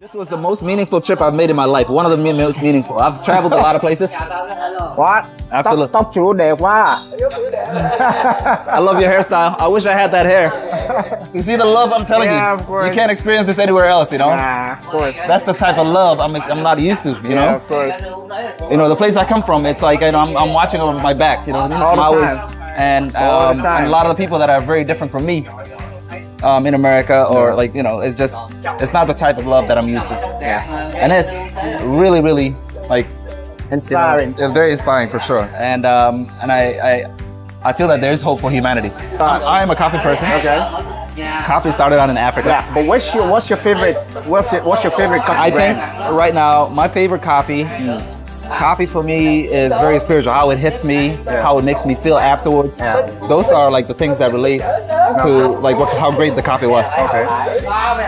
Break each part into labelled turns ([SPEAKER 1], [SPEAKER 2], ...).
[SPEAKER 1] This was the most meaningful trip I've made in my life. One of the most meaningful. I've traveled a lot of places.
[SPEAKER 2] What?
[SPEAKER 1] Absolutely.
[SPEAKER 2] Tóc chú đẹp quá.
[SPEAKER 1] I love your hairstyle. I wish I had that hair. You see the love I'm telling you?
[SPEAKER 2] Of course.
[SPEAKER 1] You can't experience this anywhere else, you know?
[SPEAKER 2] Yeah, of course.
[SPEAKER 1] That's the type of love I'm not used to, you know?
[SPEAKER 2] Of course.
[SPEAKER 1] You know, the place I come from, it's like, you know, I'm watching over my back, you know?
[SPEAKER 2] All the time.
[SPEAKER 1] And
[SPEAKER 2] All the time.
[SPEAKER 1] and a lot of the people that are very different from me in America, or like, you know, it's just, it's not the type of love that I'm used to.
[SPEAKER 2] Yeah.
[SPEAKER 1] And it's really, really like
[SPEAKER 2] Inspiring.
[SPEAKER 1] You know, it's very inspiring for sure. And I feel that there's hope for humanity. I am a coffee person.
[SPEAKER 2] Okay.
[SPEAKER 1] Coffee started out in Africa.
[SPEAKER 2] Yeah, but what's your favorite coffee brand?
[SPEAKER 1] I think right now my favorite coffee. Coffee for me is very spiritual. How it hits me, how it makes me feel afterwards.
[SPEAKER 2] Yeah.
[SPEAKER 1] Those are like the things that relate to like how great the coffee was.
[SPEAKER 2] Okay.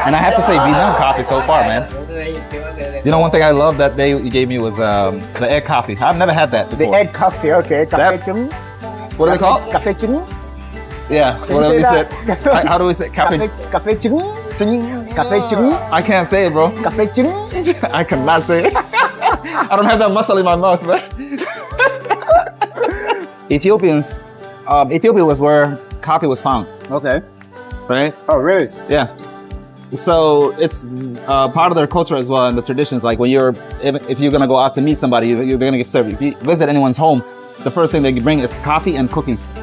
[SPEAKER 1] And I have to say, Vietnam coffee so far, man. You know, one thing I love that they gave me was the egg coffee. I've never had that before.
[SPEAKER 2] The egg coffee, okay. Café trứng.
[SPEAKER 1] What is it called?
[SPEAKER 2] Café trứng.
[SPEAKER 1] Yeah.
[SPEAKER 2] Can you say that?
[SPEAKER 1] How do we say café?
[SPEAKER 2] Café trứng. Café trứng.
[SPEAKER 1] I can't say it, bro.
[SPEAKER 2] Café trứng.
[SPEAKER 1] I cannot say it. I don't have that muscle in my mouth, man. Ethiopia was where coffee was found.
[SPEAKER 2] Okay.
[SPEAKER 1] Right?
[SPEAKER 2] Oh, really?
[SPEAKER 1] Yeah. So it's part of their culture as well, and the traditions. Like when if you're gonna go out to meet somebody, you're gonna get served. If you visit anyone's home, the first thing they bring is coffee and cookies.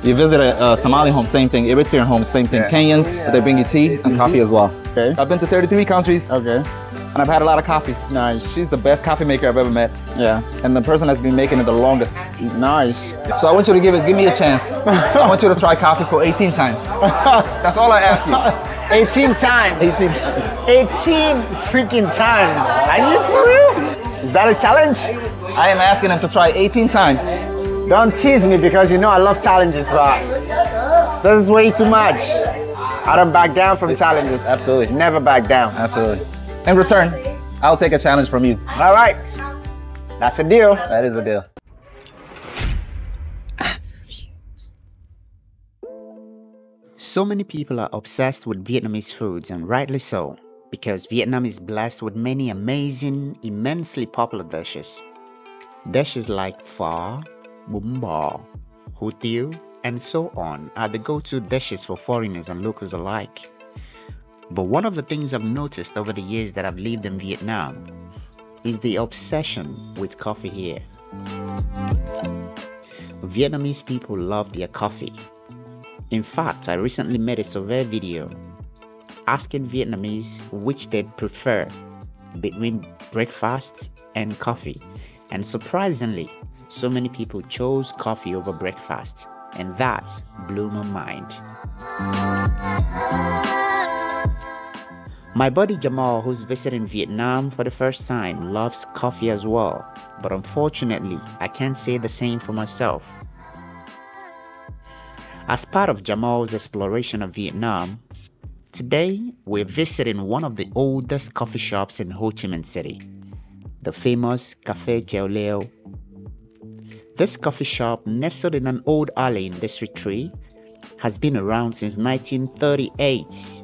[SPEAKER 1] You visit a Somali home, same thing. Eritrean home, same thing. Kenyans, they bring you tea and coffee as well.
[SPEAKER 2] Okay.
[SPEAKER 1] I've been to 33 countries.
[SPEAKER 2] Okay.
[SPEAKER 1] And I've had a lot of coffee.
[SPEAKER 2] Nice.
[SPEAKER 1] She's the best coffee maker I've ever met.
[SPEAKER 2] Yeah.
[SPEAKER 1] And the person that's been making it the longest.
[SPEAKER 2] Nice.
[SPEAKER 1] So I want you to give me a chance. I want you to try coffee for 18 times. That's all I ask you.
[SPEAKER 2] 18 times.
[SPEAKER 1] 18 times.
[SPEAKER 2] 18 freaking times. Are you for real? Is that a challenge?
[SPEAKER 1] I am asking him to try 18 times.
[SPEAKER 2] Don't tease me because you know I love challenges, but this is way too much. I don't back down from challenges.
[SPEAKER 1] Absolutely.
[SPEAKER 2] Never back down.
[SPEAKER 1] Absolutely. In return, I'll take a challenge from you.
[SPEAKER 2] All right. That's a deal.
[SPEAKER 1] That is a deal.
[SPEAKER 3] So many people are obsessed with Vietnamese foods, and rightly so, because Vietnam is blessed with many amazing, immensely popular dishes. Dishes like phở, bún bò, hủ tiếu, and so on are the go-to dishes for foreigners and locals alike. But one of the things I've noticed over the years that I've lived in Vietnam is the obsession with coffee here. Vietnamese people love their coffee. In fact, I recently made a survey video asking Vietnamese which they'd prefer between breakfast and coffee. And surprisingly, so many people chose coffee over breakfast. And that blew my mind. My buddy Jamal, who's visiting Vietnam for the first time, loves coffee as well. But unfortunately, I can't say the same for myself. As part of Jamal's exploration of Vietnam, today we're visiting one of the oldest coffee shops in Ho Chi Minh City, the famous Café Chèo Leo. This coffee shop, nestled in an old alley in District 3, has been around since 1938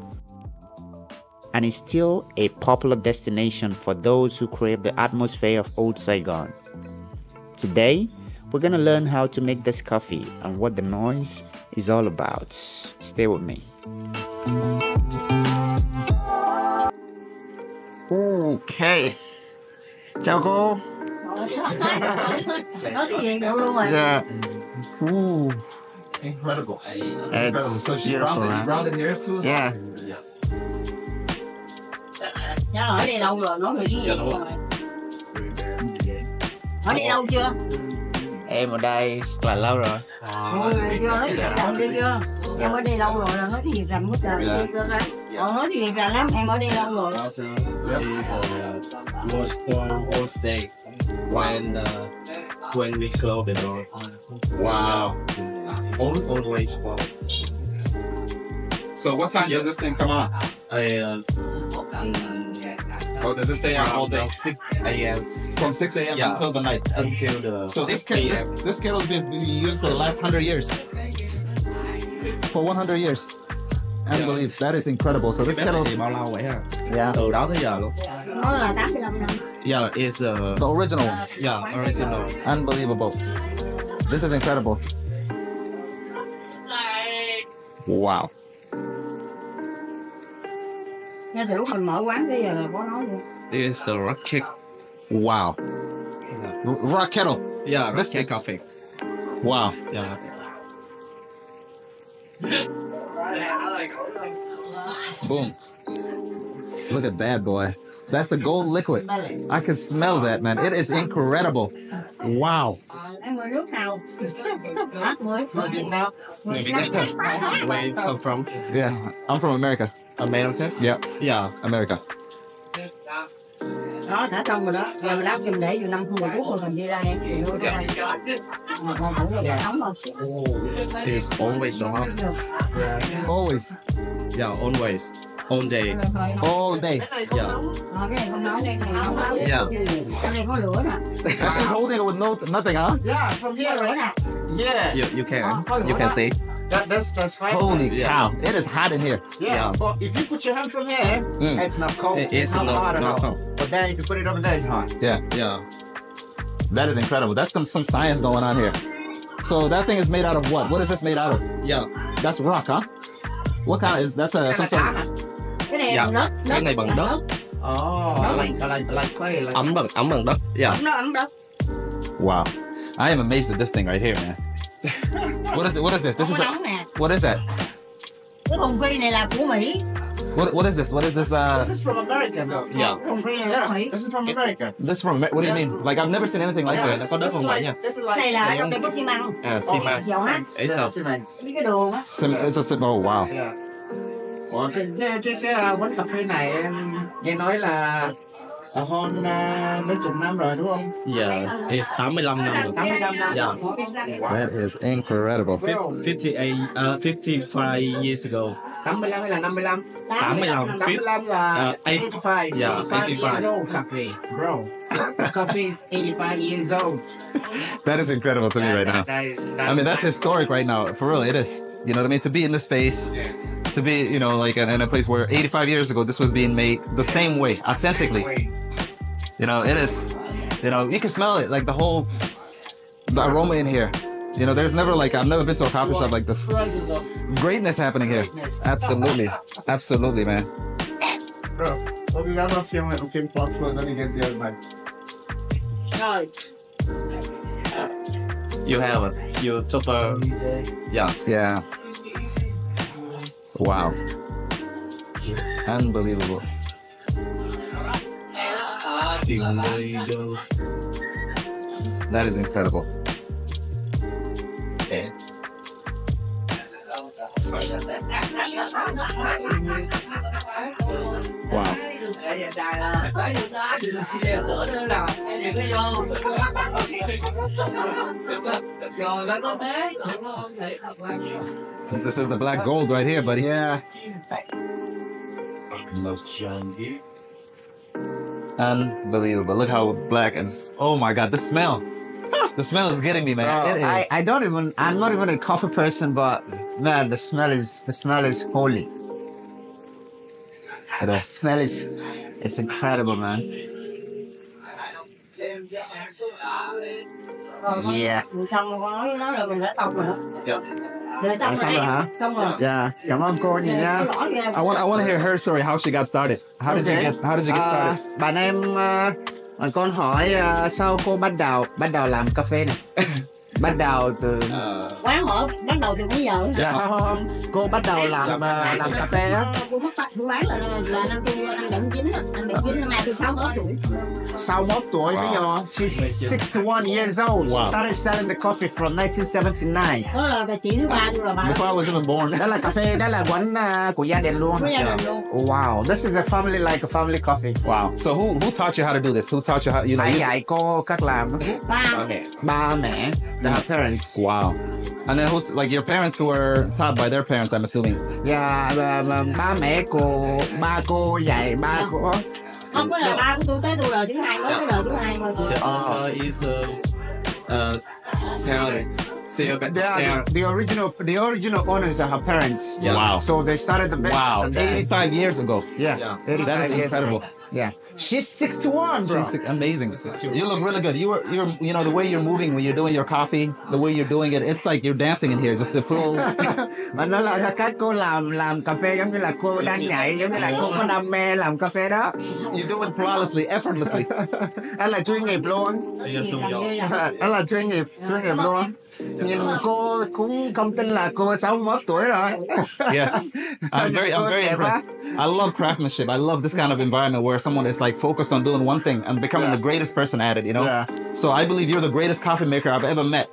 [SPEAKER 3] and is still a popular destination for those who crave the atmosphere of old Saigon. Today, we're gonna learn how to make this coffee and what the noise is all about. Stay with me. Okay. Chào cô. Yeah. Ooh.
[SPEAKER 4] Incredible.
[SPEAKER 3] It's
[SPEAKER 4] So she
[SPEAKER 3] beautiful, huh?
[SPEAKER 4] rounded here too.
[SPEAKER 3] Yeah.
[SPEAKER 5] Nó ở đây lâu rồi, nói người với rồi. Ở đây lâu chưa?
[SPEAKER 3] Em ở đây là lâu rồi.
[SPEAKER 5] Mọi người chưa nói chuyện rành chưa? Em ở đây lâu rồi là nói chuyện rành mất rồi. Nói chuyện rành lắm, em ở đây lâu rồi.
[SPEAKER 4] Was born all day when we close the door. Wow. Always well.
[SPEAKER 1] So what time does this thing come on? Or does it stay on all day?
[SPEAKER 4] 6 a.m.
[SPEAKER 1] From 6 a.m.
[SPEAKER 4] Yeah.
[SPEAKER 1] until the night?
[SPEAKER 4] until the
[SPEAKER 1] So this
[SPEAKER 4] 6 p.m.
[SPEAKER 1] kettle's been used for the last 100 years. For 100 years. Unbelievable. That is incredible. So this
[SPEAKER 4] Cái bếp
[SPEAKER 1] kettle,
[SPEAKER 4] này thì bao lâu vậy ha?
[SPEAKER 1] yeah,
[SPEAKER 4] Từ đó tới giờ luôn.
[SPEAKER 5] Nó là 85 năm.
[SPEAKER 4] Yeah, it's
[SPEAKER 1] the original one.
[SPEAKER 4] yeah, original.
[SPEAKER 1] Unbelievable. This is incredible. Wow.
[SPEAKER 5] Nghe từ lúc mình mở quán tới giờ là có nói luôn.
[SPEAKER 4] This is the rocket.
[SPEAKER 1] Wow. Rock kettle.
[SPEAKER 4] Yeah,
[SPEAKER 1] This-
[SPEAKER 4] rocket coffee.
[SPEAKER 1] Wow.
[SPEAKER 4] Yeah.
[SPEAKER 1] Boom. Look at that, boy. That's the gold liquid. I can smell that, man. It is incredible. Wow.
[SPEAKER 5] Em ở nước nào? Hát mới.
[SPEAKER 4] Người Việt Nam. Where you come from?
[SPEAKER 1] Yeah, I'm from America.
[SPEAKER 4] America?
[SPEAKER 1] Yeah,
[SPEAKER 4] Yeah.
[SPEAKER 1] America.
[SPEAKER 5] Đó, thả xong rồi đó. Giờ mình lắp kim để vô 5 phút rồi mình đi ra em chịu vô ra đây. Mà còn thử là đóng không?
[SPEAKER 4] It's always so hot.
[SPEAKER 1] Always.
[SPEAKER 4] Yeah, always. All day.
[SPEAKER 1] All day.
[SPEAKER 4] Yeah.
[SPEAKER 5] Cái này không nấu, đây này không nấu.
[SPEAKER 4] Yeah.
[SPEAKER 5] Cái này có lửa nè.
[SPEAKER 1] And she's holding it with nothing, huh?
[SPEAKER 2] Yeah, from
[SPEAKER 5] Có
[SPEAKER 2] here,
[SPEAKER 5] lửa
[SPEAKER 2] like,
[SPEAKER 5] nè.
[SPEAKER 2] yeah.
[SPEAKER 4] You can see.
[SPEAKER 2] That's fine.
[SPEAKER 1] Holy
[SPEAKER 4] Yeah.
[SPEAKER 1] cow. It is hot in here.
[SPEAKER 2] Yeah, but if you put your hand from here, it's not cold.
[SPEAKER 4] It's
[SPEAKER 2] not
[SPEAKER 4] not-
[SPEAKER 2] hot at
[SPEAKER 4] not
[SPEAKER 2] all.
[SPEAKER 4] cold.
[SPEAKER 2] But then if you put it over there, it's hot.
[SPEAKER 1] Yeah,
[SPEAKER 4] Yeah.
[SPEAKER 1] that is incredible. That's some science going on here. So that thing is made out of what? What is this made out of?
[SPEAKER 4] Yeah.
[SPEAKER 1] That's rock, huh? What kind is that's some sort of
[SPEAKER 5] Cái này
[SPEAKER 4] Dạ.
[SPEAKER 5] bằng đất.
[SPEAKER 4] Cái này bằng đất.
[SPEAKER 2] Oh, like clay. Like,
[SPEAKER 4] Ấm bằng đất. Yeah.
[SPEAKER 5] Nó ấm đất.
[SPEAKER 1] wow. I am amazed at this thing right here, man. What is it? What is this? This
[SPEAKER 5] Không
[SPEAKER 1] is
[SPEAKER 5] có
[SPEAKER 1] a,
[SPEAKER 5] nóng nè.
[SPEAKER 1] what is that?
[SPEAKER 5] Cái thùng phi này là của Mỹ.
[SPEAKER 1] What is this? What is this?
[SPEAKER 2] this is from America, though.
[SPEAKER 4] Yeah.
[SPEAKER 5] Thùng phi này là
[SPEAKER 2] Yeah,
[SPEAKER 5] của Mỹ.
[SPEAKER 2] this is from America.
[SPEAKER 1] This from what do you mean? Like I've never seen anything like
[SPEAKER 2] Yeah,
[SPEAKER 1] this.
[SPEAKER 4] có đất
[SPEAKER 2] this is
[SPEAKER 4] không vậy
[SPEAKER 2] like,
[SPEAKER 4] nha?
[SPEAKER 2] this is
[SPEAKER 5] Cái này
[SPEAKER 2] like,
[SPEAKER 5] là trong cái xi măng.
[SPEAKER 4] Xi măng.
[SPEAKER 5] Dầu hát.
[SPEAKER 4] It's a-
[SPEAKER 2] cement.
[SPEAKER 5] Với cái đường á.
[SPEAKER 1] It's a oh wow.
[SPEAKER 2] Yeah. Ủa, cái quán cà phê này em nghe nói là hơn mấy chục năm rồi đúng không?
[SPEAKER 4] Yeah. It's 85 năm rồi.
[SPEAKER 2] 85 năm.
[SPEAKER 4] Yeah.
[SPEAKER 1] That is incredible.
[SPEAKER 4] 55 years ago.
[SPEAKER 2] 85 hay là 55?
[SPEAKER 4] 85.
[SPEAKER 2] 85 là 85.
[SPEAKER 4] Yeah,
[SPEAKER 2] 85 years old coffee, bro. Coffee is 85 years old.
[SPEAKER 1] That is incredible to me right now. I mean, that's historic right now. For real, it is. You know what I mean? To be in this space, to be, you know, like in a place where 85 years ago, this was being made the same way, authentically. You know, it is, you know, you can smell it, like the aroma in here. You know, there's never like, I've never been to a coffee shop like this. Greatness happening here. Absolutely. Absolutely, man.
[SPEAKER 2] Bro, obrigado a film o que pode falar da ninguém dele, man.
[SPEAKER 5] Rồi.
[SPEAKER 4] You have a YouTuber. Yeah.
[SPEAKER 1] Yeah. Wow. Unbelievable. That is incredible. Wow. This is the black gold right here, buddy.
[SPEAKER 2] Yeah.
[SPEAKER 1] Unbelievable. Look how black and oh my god, the smell. The smell is getting me, man. It is.
[SPEAKER 2] I don't even, I'm not even a coffee person, but man, the smell is holy.
[SPEAKER 1] It
[SPEAKER 2] The
[SPEAKER 1] is.
[SPEAKER 2] smell is, it's incredible, man. Yeah.
[SPEAKER 5] Mình xong rồi con nói với nó rồi mình đã tông rồi đó.
[SPEAKER 4] Yeah.
[SPEAKER 5] Rồi tông
[SPEAKER 2] xong rồi hả?
[SPEAKER 5] Xong rồi.
[SPEAKER 2] Yeah. Cảm ơn cô nhiều nha.
[SPEAKER 5] Rõ kìa.
[SPEAKER 1] I want to hear her story, how she got started. How did you get started?
[SPEAKER 2] Bạn em, con hỏi sao cô bắt đầu làm cà phê này? Bắt đầu từ
[SPEAKER 5] Quán mở bắt đầu từ mấy giờ?
[SPEAKER 2] dạ không, cô bắt đầu làm cà phê á.
[SPEAKER 5] Cô bắt tay cô bán là năm tôi năm 79 rồi, năm 79 năm nay tôi 61 tuổi.
[SPEAKER 2] 61 tuổi bây giờ. She's 61 years old. She started selling the coffee from 1979.
[SPEAKER 5] Đó là bà chị thứ ba tôi là bà.
[SPEAKER 1] Before I was even born.
[SPEAKER 2] Đó là cà phê, đó là quán của gia đình luôn.
[SPEAKER 5] Với gia đình luôn.
[SPEAKER 2] Wow, this is a family like a family coffee.
[SPEAKER 1] Wow. So who taught you how to do this? Who taught you how, you know?
[SPEAKER 2] Ai dạy cô cách làm? Ba mẹ, her parents.
[SPEAKER 1] Wow. And then who's like your parents who were taught by their parents, I'm assuming.
[SPEAKER 2] Dạ, ba mẹ cô, ba cô dạy ba cô.
[SPEAKER 5] Không có là ba của tôi tới tôi đời thứ hai, mới cái đời thứ hai thôi.
[SPEAKER 4] Is
[SPEAKER 2] The original owners are her parents.
[SPEAKER 1] Yeah. Wow.
[SPEAKER 2] So they started the business.
[SPEAKER 1] Wow.
[SPEAKER 2] And then,
[SPEAKER 1] 85 years ago.
[SPEAKER 2] yeah. 85
[SPEAKER 1] That is
[SPEAKER 2] years
[SPEAKER 1] incredible.
[SPEAKER 2] ago. Yeah. She's 61, bro.
[SPEAKER 1] She's amazing. You look really good. You're, you know, the way you're moving when you're doing your coffee, the way you're doing it, it's like you're dancing in here. Just the flow.
[SPEAKER 2] Mà nó là các cô làm cà phê giống như là cô đang nhảy, giống như là cô có đam mê làm cà phê đó.
[SPEAKER 1] You do it flawlessly, effortlessly.
[SPEAKER 2] Anh là chuyên nghiệp luôn. Anh là chuyên nghiệp luôn. Nhìn cô cũng không tin là cô 61 tuổi rồi.
[SPEAKER 1] Yes, I'm very impressed. I love craftsmanship. I love this kind of environment where someone is like focused on doing one thing and becoming the greatest person at it, you know?
[SPEAKER 2] Yeah.
[SPEAKER 1] So I believe you're the greatest coffee maker I've ever met.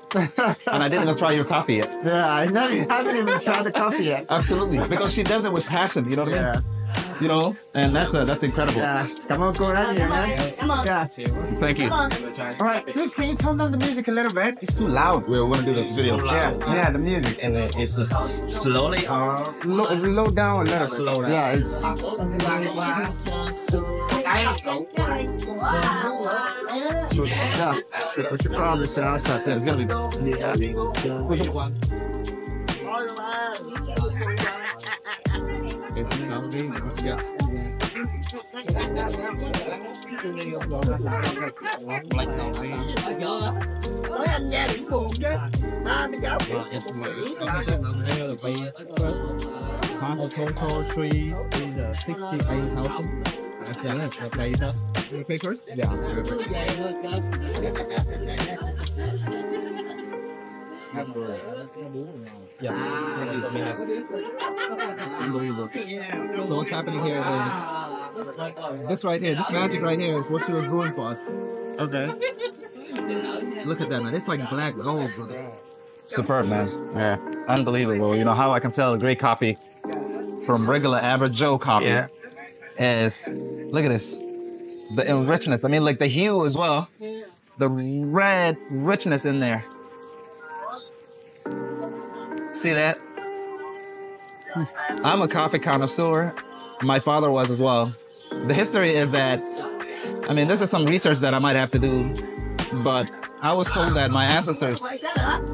[SPEAKER 1] And I didn't even try your coffee yet.
[SPEAKER 2] Yeah, I haven't even tried the coffee yet.
[SPEAKER 1] Absolutely, because she does it with passion, you know what I mean? You know, and that's incredible.
[SPEAKER 2] Yeah, cảm ơn cô rất nhiều, man. Yeah.
[SPEAKER 1] Thank you.
[SPEAKER 2] All right, please, can you tone down the music a little bit? It's too loud.
[SPEAKER 1] We're gonna do this video.
[SPEAKER 2] Yeah, the music.
[SPEAKER 4] And then it's slowly or
[SPEAKER 2] Low down a little bit.
[SPEAKER 4] Slow down.
[SPEAKER 2] Yeah, it's. Yeah, we should probably sit outside there.
[SPEAKER 1] It's gonna be. It's yes.
[SPEAKER 4] total 368,000. Okay first? Yeah. Unbelievable. So what's happening here is this right here, this magic right here is what she was doing for us.
[SPEAKER 2] Okay.
[SPEAKER 4] Look at that, man. It's like black gold, brother.
[SPEAKER 1] Superb, man.
[SPEAKER 2] Yeah.
[SPEAKER 1] Unbelievable. You know how I can tell a great coffee from regular average Joe coffee is, look at this, the richness. I mean, like the hue as well, the red richness in there. See that? I'm a coffee connoisseur. My father was as well. The history is that, I mean, this is some research that I might have to do, but I was told that my ancestors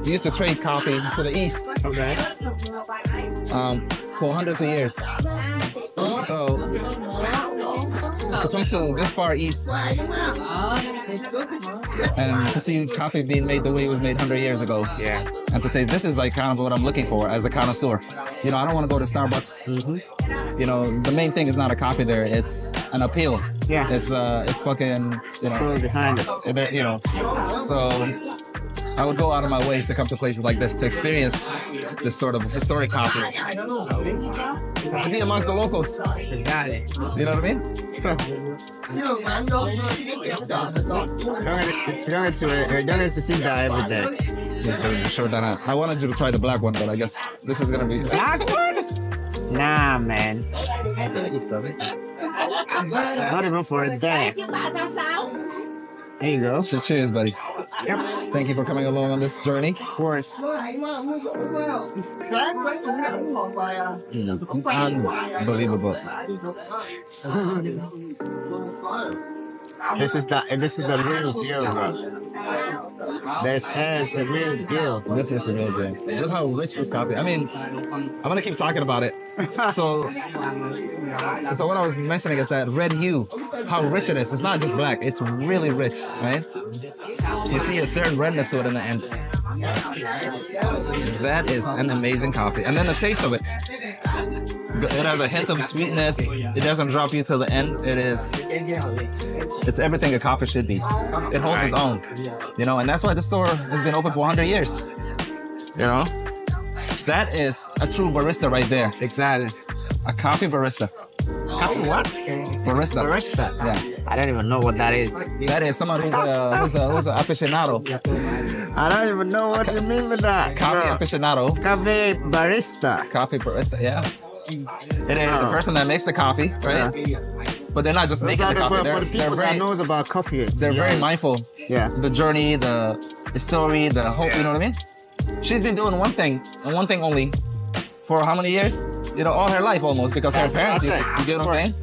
[SPEAKER 1] used to trade coffee to the east.
[SPEAKER 2] Okay.
[SPEAKER 1] For hundreds of years. So, to come to this far east and to see coffee being made the way it was made 100 years ago.
[SPEAKER 2] Yeah.
[SPEAKER 1] And to taste, this is like kind of what I'm looking for as a connoisseur. You know, I don't want to go to Starbucks. You know, the main thing is not a coffee there. It's an appeal.
[SPEAKER 2] Yeah.
[SPEAKER 1] It's fucking, you know.
[SPEAKER 2] Story behind it.
[SPEAKER 1] You know, so I would go out of my way to come to places like this to experience this sort of historic coffee. And to be amongst the locals.
[SPEAKER 2] Exactly.
[SPEAKER 1] You know what I mean?
[SPEAKER 2] You don't get to see that every day.
[SPEAKER 1] Yeah, sure done it. I wanted you to try the black one, but I guess this is gonna be
[SPEAKER 2] Black one? Nah, man. Not even for a day. There you go.
[SPEAKER 1] So cheers, buddy.
[SPEAKER 2] Yep.
[SPEAKER 1] Thank you for coming along on this journey.
[SPEAKER 2] Of course.
[SPEAKER 1] Unbelievable.
[SPEAKER 2] This is the real deal, bro. This is the real deal.
[SPEAKER 1] This is the real deal. Look how rich this coffee. I mean, I'm gonna keep talking about it. So what I was mentioning is that red hue, how rich it is. It's not just black, it's really rich, right? You see a certain redness to it in the end. That is an amazing coffee. And then the taste of it. It has a hint of sweetness. It doesn't drop you till the end. It's everything a coffee should be. It holds its own, you know, and that's why the store has been open for 100 years, you know? That is a true barista right there.
[SPEAKER 2] Exactly.
[SPEAKER 1] A coffee barista.
[SPEAKER 2] Coffee what?
[SPEAKER 1] Barista.
[SPEAKER 2] Barista.
[SPEAKER 1] Yeah.
[SPEAKER 2] I don't even know what that is.
[SPEAKER 1] That is someone who's a aficionado.
[SPEAKER 2] I don't even know what you mean by that.
[SPEAKER 1] Coffee aficionado.
[SPEAKER 2] Coffee barista.
[SPEAKER 1] Coffee barista, yeah. It is the person that makes the coffee, right? Yeah. But they're not just making the coffee.
[SPEAKER 2] For the people that knows about coffee.
[SPEAKER 1] They're very mindful.
[SPEAKER 2] Yeah.
[SPEAKER 1] The journey, the story, the hope, you know what I mean? She's been doing one thing, and one thing only, for how many years? You know, all her life almost, because her parents used to, you get what I'm saying?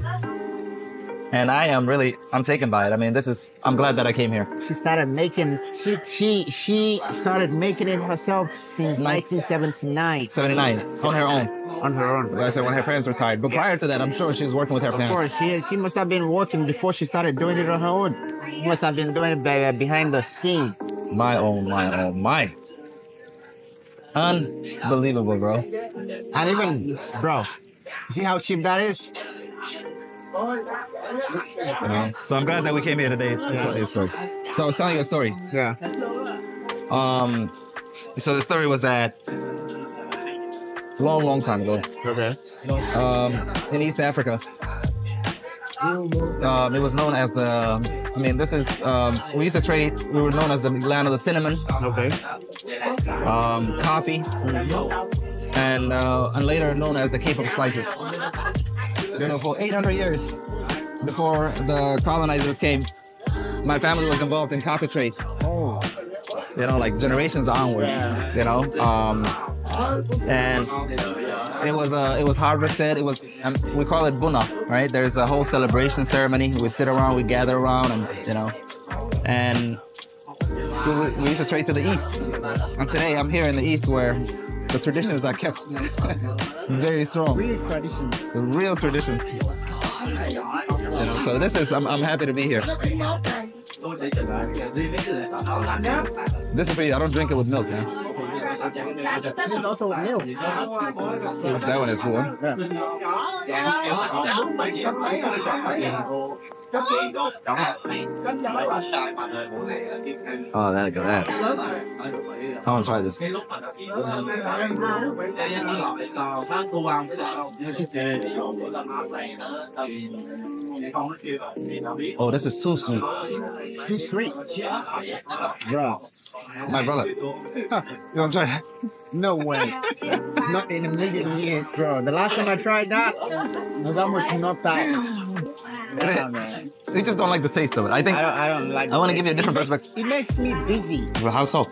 [SPEAKER 1] And I'm taken by it. I mean, I'm glad that I came here.
[SPEAKER 2] She started making it herself since 1979.
[SPEAKER 1] 79, on her own.
[SPEAKER 2] On her own.
[SPEAKER 1] Like I said, when her parents retired. But prior to that, I'm sure she was working with her parents.
[SPEAKER 2] Of course, she must have been working before she started doing it on her own. She must have been doing it behind the scene.
[SPEAKER 1] My. Unbelievable, bro.
[SPEAKER 2] And even, bro, see how cheap that is?
[SPEAKER 1] So I'm glad that we came here today to tell you a story. So I was telling you a story.
[SPEAKER 2] Yeah.
[SPEAKER 1] So the story was that long time ago.
[SPEAKER 2] Okay.
[SPEAKER 1] In East Africa. It was known as we used to trade, we were known as the land of the cinnamon.
[SPEAKER 2] Okay.
[SPEAKER 1] Coffee, and later known as the Cape of Spices. So for 800 years, before the colonizers came, my family was involved in coffee trade.
[SPEAKER 2] Oh.
[SPEAKER 1] Like generations onwards, and it was harvested. We call it buna, right? There's a whole celebration ceremony. We sit around, we gather around, and we used to trade to the east. And today I'm here in the east where the traditions are kept very strong.
[SPEAKER 2] Real traditions.
[SPEAKER 1] The real traditions. So I'm happy to be here. This is for you. I don't drink it with milk, man.
[SPEAKER 2] This is also with milk.
[SPEAKER 1] That one is the one. Oh, look at that. I want to try this. Oh, this is too sweet.
[SPEAKER 2] Too sweet.
[SPEAKER 1] Bro. My brother. You want to try that?
[SPEAKER 2] No way. Not in a million years, bro. The last time I tried that was almost not that.
[SPEAKER 1] You just don't like the taste of it. I
[SPEAKER 2] don't like.
[SPEAKER 1] I want to give you a different perspective.
[SPEAKER 2] It makes me dizzy.
[SPEAKER 1] Well, how so?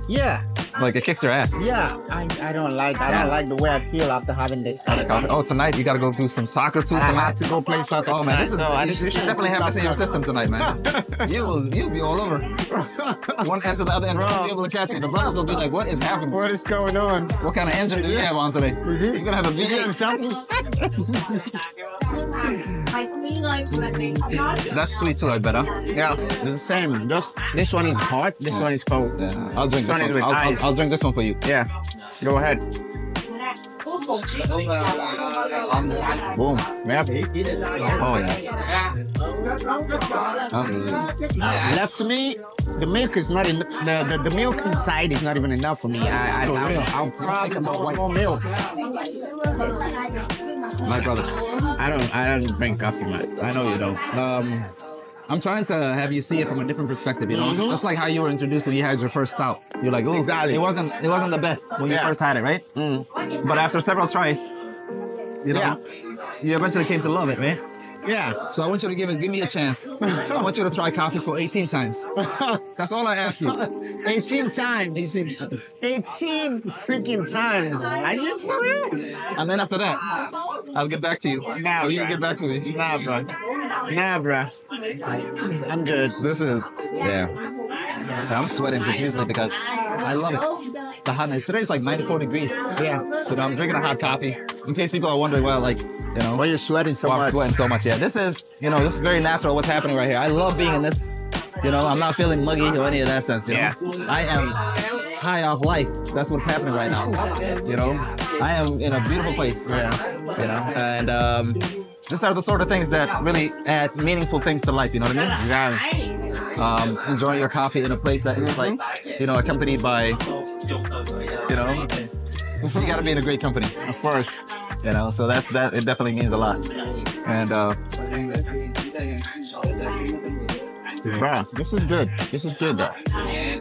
[SPEAKER 2] Yeah.
[SPEAKER 1] Like it kicks your ass.
[SPEAKER 2] Yeah. I don't like the way I feel after having this kind of coffee.
[SPEAKER 1] Oh, tonight you gotta go do some soccer too.
[SPEAKER 2] I have to go play soccer
[SPEAKER 1] Oh man,
[SPEAKER 2] tonight.
[SPEAKER 1] you should definitely have this in your system tonight, man. You'll be all over. One end to the other end, you'll be able to catch it. The brothers will be like, "What is happening?
[SPEAKER 2] What is going on?
[SPEAKER 1] What kind of engine do you have on today?
[SPEAKER 2] Is it?
[SPEAKER 1] You're gonna have a V8
[SPEAKER 2] something?"
[SPEAKER 1] That's sweet too, I bet, huh?
[SPEAKER 2] Yeah, it's the same. This one is hot. This one is cold.
[SPEAKER 1] Yeah, I'll drink this one. I'll drink this one for you.
[SPEAKER 2] Yeah, go ahead. Boom. Yep.
[SPEAKER 1] Oh yeah.
[SPEAKER 2] Left to me, the milk is not in the milk inside is not even enough for me. I'll probably want more milk.
[SPEAKER 1] My brother.
[SPEAKER 2] I don't drink coffee, man.
[SPEAKER 1] I know you don't. I'm trying to have you see it from a different perspective, Just like how you were introduced when you had your first stout. You're like, oh,
[SPEAKER 2] exactly.
[SPEAKER 1] It wasn't the best when you first had it, right?
[SPEAKER 2] Mm.
[SPEAKER 1] But after several tries, you eventually came to love it, man.
[SPEAKER 2] Yeah.
[SPEAKER 1] So I want you to give me a chance. I want you to try coffee for 18 times. That's all I ask you.
[SPEAKER 2] 18 times. 18 freaking times. Are you for real?
[SPEAKER 1] And then after that, I'll get back to you.
[SPEAKER 2] Nah,
[SPEAKER 1] you get back to me.
[SPEAKER 2] Nah, bro. I'm good.
[SPEAKER 1] This is, I'm sweating profusely because I love it. The hotness. Today's like 94 degrees.
[SPEAKER 2] Yeah.
[SPEAKER 1] So I'm drinking a hot coffee. In case people are wondering, well, like,
[SPEAKER 2] why you're sweating so much?
[SPEAKER 1] I'm sweating so much. Yeah, this is very natural. What's happening right here? I love being in this. I'm not feeling muggy or any of that sense.
[SPEAKER 2] Yeah.
[SPEAKER 1] I am high off life. That's what's happening right now. I am in a beautiful place.
[SPEAKER 2] Yeah.
[SPEAKER 1] And these are the sort of things that really add meaningful things to life. You know what I mean?
[SPEAKER 2] Exactly.
[SPEAKER 1] Enjoying your coffee in a place that is like, accompanied by, you gotta be in a great company.
[SPEAKER 2] Of course.
[SPEAKER 1] So it definitely means a lot. And
[SPEAKER 2] bro, this is good. This is good, though.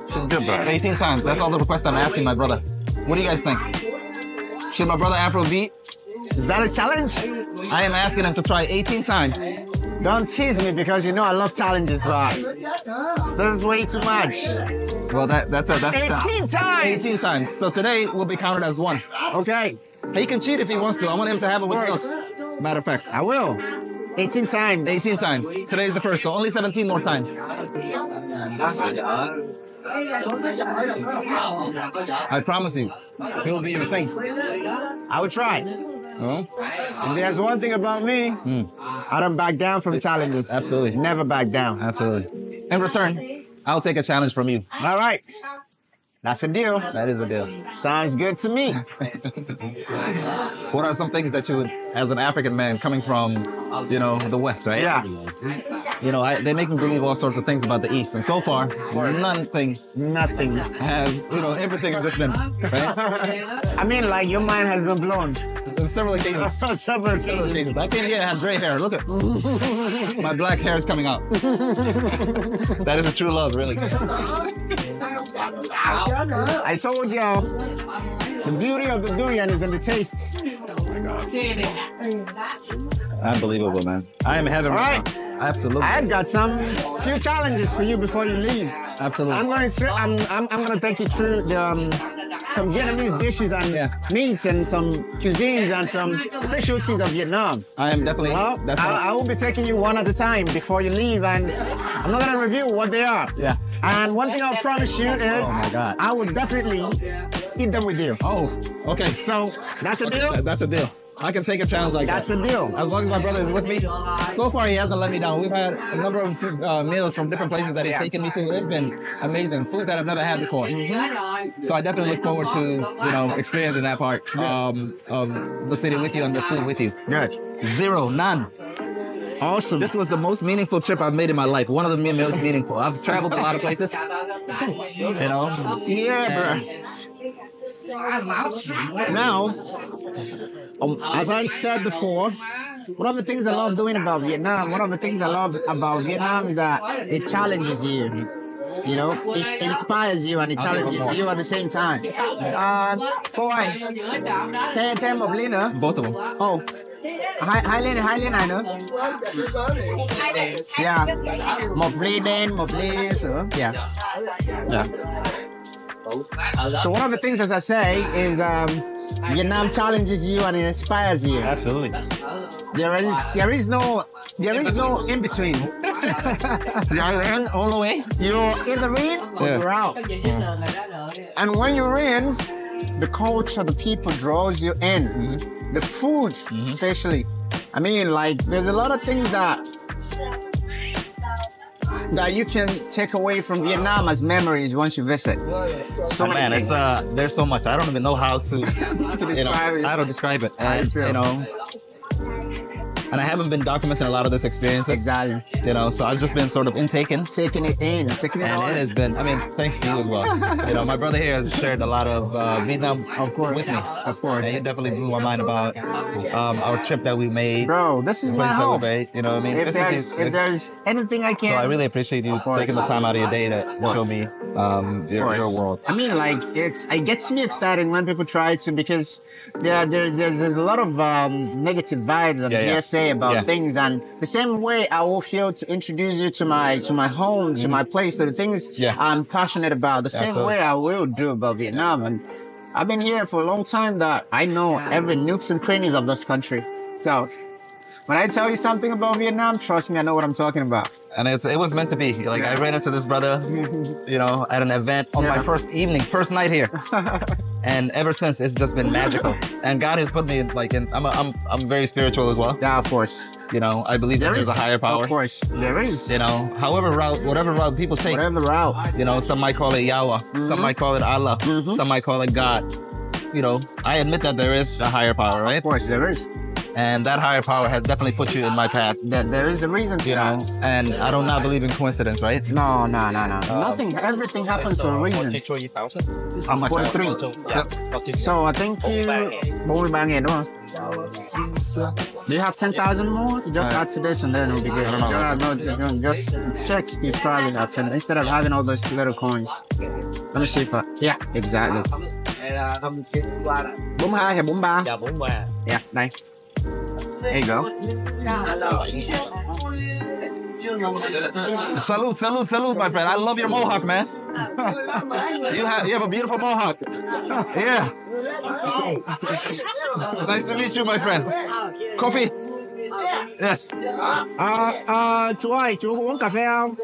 [SPEAKER 2] This is good, bro.
[SPEAKER 1] 18 times. That's all the request I'm asking my brother. What do you guys think? Should my brother AfroViet?
[SPEAKER 2] Is that a challenge?
[SPEAKER 1] I am asking him to try 18 times.
[SPEAKER 2] Don't tease me because I love challenges, bro. This is way too much.
[SPEAKER 1] Well, that's
[SPEAKER 2] 18 times.
[SPEAKER 1] 18 times. So today will be counted as one.
[SPEAKER 2] Okay.
[SPEAKER 1] He can cheat if he wants to. I want him to have it with milk. Matter of fact,
[SPEAKER 2] I will. 18 times.
[SPEAKER 1] 18 times. Today is the first, so only 17 more times. I promise you, it will be your thing.
[SPEAKER 2] I will try.
[SPEAKER 1] Oh?
[SPEAKER 2] And there's one thing about me. I don't back down from challenges.
[SPEAKER 1] Absolutely.
[SPEAKER 2] Never back down.
[SPEAKER 1] Absolutely. In return, I'll take a challenge from you.
[SPEAKER 2] All right. That's a deal.
[SPEAKER 1] That is a deal.
[SPEAKER 2] Sounds good to me.
[SPEAKER 1] What are some things that you would, as an African man coming from, you know, the West, right?
[SPEAKER 2] Yeah.
[SPEAKER 1] You know, they make me believe all sorts of things about the East, and so far, nothing.
[SPEAKER 2] Nothing.
[SPEAKER 1] Have, you know, everything has just been, right?
[SPEAKER 2] I mean, like, your mind has been blown.
[SPEAKER 1] In several occasions.
[SPEAKER 2] Several occasions.
[SPEAKER 1] I came here, I had gray hair. Look at my black hair is coming out. That is a true love, really.
[SPEAKER 2] I told y'all, the beauty of the durian is in the taste.
[SPEAKER 1] Unbelievable, man. I am in heaven right now. Absolutely.
[SPEAKER 2] I've got some few challenges for you before you leave.
[SPEAKER 1] Absolutely.
[SPEAKER 2] I'm gonna take you through the some Vietnamese dishes and meats and some cuisines and some specialties of Vietnam.
[SPEAKER 1] I am definitely.
[SPEAKER 2] Well, I will be taking you one at a time before you leave, and I'm not gonna review what they are.
[SPEAKER 1] Yeah.
[SPEAKER 2] And one thing I'll promise you is,
[SPEAKER 1] oh my God,
[SPEAKER 2] I will definitely eat them with you.
[SPEAKER 1] Oh, okay.
[SPEAKER 2] So that's a deal.
[SPEAKER 1] That's a deal. I can take a challenge like
[SPEAKER 2] that.
[SPEAKER 1] That's
[SPEAKER 2] a deal.
[SPEAKER 1] As long as my brother is with me. So far, he hasn't let me down. We've had a number of meals from different places that he's taken me to. It's been amazing. Food that I've never had before. So I definitely look forward to, you know, experiencing that part of the city with you and the food with you.
[SPEAKER 2] Good.
[SPEAKER 1] Zero, none.
[SPEAKER 2] Awesome.
[SPEAKER 1] This was the most meaningful trip I've made in my life. One of the most meaningful. I've traveled a lot of places. You know?
[SPEAKER 2] Yeah, bro. Now, as I said before, one of the things I love doing about Vietnam, one of the things I love about Vietnam is that it challenges you. You know, it inspires you and it challenges you at the same time. Cô ơi, thêm một ly nữa.
[SPEAKER 1] Both of them.
[SPEAKER 2] Oh, hai ly này nữa. Yeah, một ly đen, một ly sữa. Yeah. Yeah. So one of the things, as I say, is Vietnam challenges you and it inspires you.
[SPEAKER 1] Absolutely.
[SPEAKER 2] There is no in between.
[SPEAKER 1] You're in all the way.
[SPEAKER 2] You're either in or you're out. And when you're in, the culture, the people draws you in. The food, especially. I mean, like, there's a lot of things that you can take away from Vietnam as memories once you visit.
[SPEAKER 1] So man, it's there's so much. I don't even know how to
[SPEAKER 2] describe it.
[SPEAKER 1] How to describe it. And, you know, and I haven't been documenting a lot of this experiences.
[SPEAKER 2] Exactly.
[SPEAKER 1] You know, so I've just been sort of taking it
[SPEAKER 2] in, taking it
[SPEAKER 1] and
[SPEAKER 2] on.
[SPEAKER 1] it has been, I mean, thanks to you as well. You know, my brother here has shared a lot of Vietnam with me.
[SPEAKER 2] Of course.
[SPEAKER 1] And he definitely blew my mind about our trip that we made.
[SPEAKER 2] Bro, this is my home.
[SPEAKER 1] You know what I mean?
[SPEAKER 2] If there's anything I can.
[SPEAKER 1] So I really appreciate you taking the time out of your day to show me your world.
[SPEAKER 2] I mean, like, it gets me excited when people try to, because there's a lot of negative vibes and hearsay about things, and the same way I will feel to introduce you to my home, to my place, to the things I'm passionate about. The same way I will do about Vietnam. And I've been here for a long time that I know every nooks and crannies of this country. So when I tell you something about Vietnam, trust me, I know what I'm talking about.
[SPEAKER 1] And it was meant to be. Like, I ran into this brother, you know, at an event on my first night here. And ever since, it's just been magical. And God has put me like in. I'm very spiritual as well.
[SPEAKER 2] Yeah, of course.
[SPEAKER 1] You know, I believe there's a higher power.
[SPEAKER 2] Of course, there is.
[SPEAKER 1] You know, whatever route people take.
[SPEAKER 2] Whatever route.
[SPEAKER 1] You know, some might call it Yahweh, some might call it Allah, some might call it God. You know, I admit that there is a higher power, right?
[SPEAKER 2] Of course, there is.
[SPEAKER 1] And that higher power has definitely put you in my path.
[SPEAKER 2] There is a reason for that.
[SPEAKER 1] You know, and I do not believe in coincidence, right?
[SPEAKER 2] No. Everything happens for a reason.
[SPEAKER 1] How much?
[SPEAKER 2] 43.
[SPEAKER 1] Yep.
[SPEAKER 2] So I think you 43,000 đúng không? Do you have 10,000 more? Just add to this and then it'll be good.
[SPEAKER 1] I don't know.
[SPEAKER 2] Just check. You probably have 10 instead of having all those little coins. Let me see if yeah, exactly. 42 hay 43?
[SPEAKER 6] Dạ 43.
[SPEAKER 2] Yeah, đây. There you go.
[SPEAKER 1] Salute, my friend. I love your Mohawk, man. You have a beautiful Mohawk. Yeah. Nice to meet you, my friend. Coffee. Yes.
[SPEAKER 2] Chú ơi, chú uống cà phê không?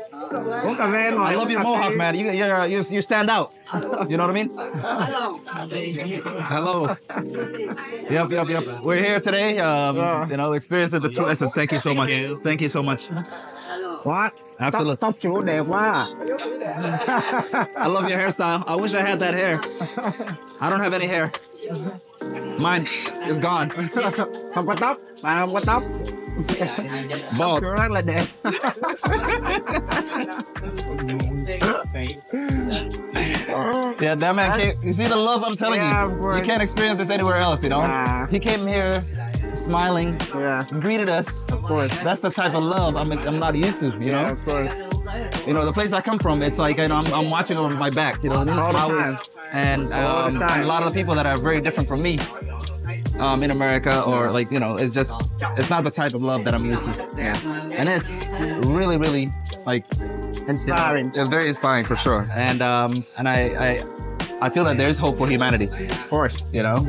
[SPEAKER 2] Uống cà phê ngồi.
[SPEAKER 1] I love your mohawk, man. You stand out. You know what I mean? Hello. Yep. We're here today. You know, experiencing the two lessons. Thank you so much. Thank you so much.
[SPEAKER 2] What?
[SPEAKER 1] Absolutely.
[SPEAKER 2] Tóc chú đẹp quá.
[SPEAKER 1] I love your hairstyle. I wish I had that hair. I don't have any hair. Mine is gone.
[SPEAKER 2] Không có tóc. Bạn không có tóc.
[SPEAKER 1] Bald.
[SPEAKER 2] Chú rất là đẹp.
[SPEAKER 1] Yeah, that man came. You see the love I'm telling you? You can't experience this anywhere else, you know? He came here smiling, greeted us.
[SPEAKER 2] Of course.
[SPEAKER 1] That's the type of love I'm not used to, you know?
[SPEAKER 2] Yeah, of course.
[SPEAKER 1] You know, the place I come from, it's like, you know, I'm watching over my back, you know what I mean?
[SPEAKER 2] All the time.
[SPEAKER 1] And a lot of the people that are very different from me in America, or like, you know, it's not the type of love that I'm used to.
[SPEAKER 2] Yeah.
[SPEAKER 1] And it's really, really like
[SPEAKER 2] inspiring.
[SPEAKER 1] You know, very inspiring for sure. And I feel that there's hope for humanity.
[SPEAKER 2] Of course.
[SPEAKER 1] You know,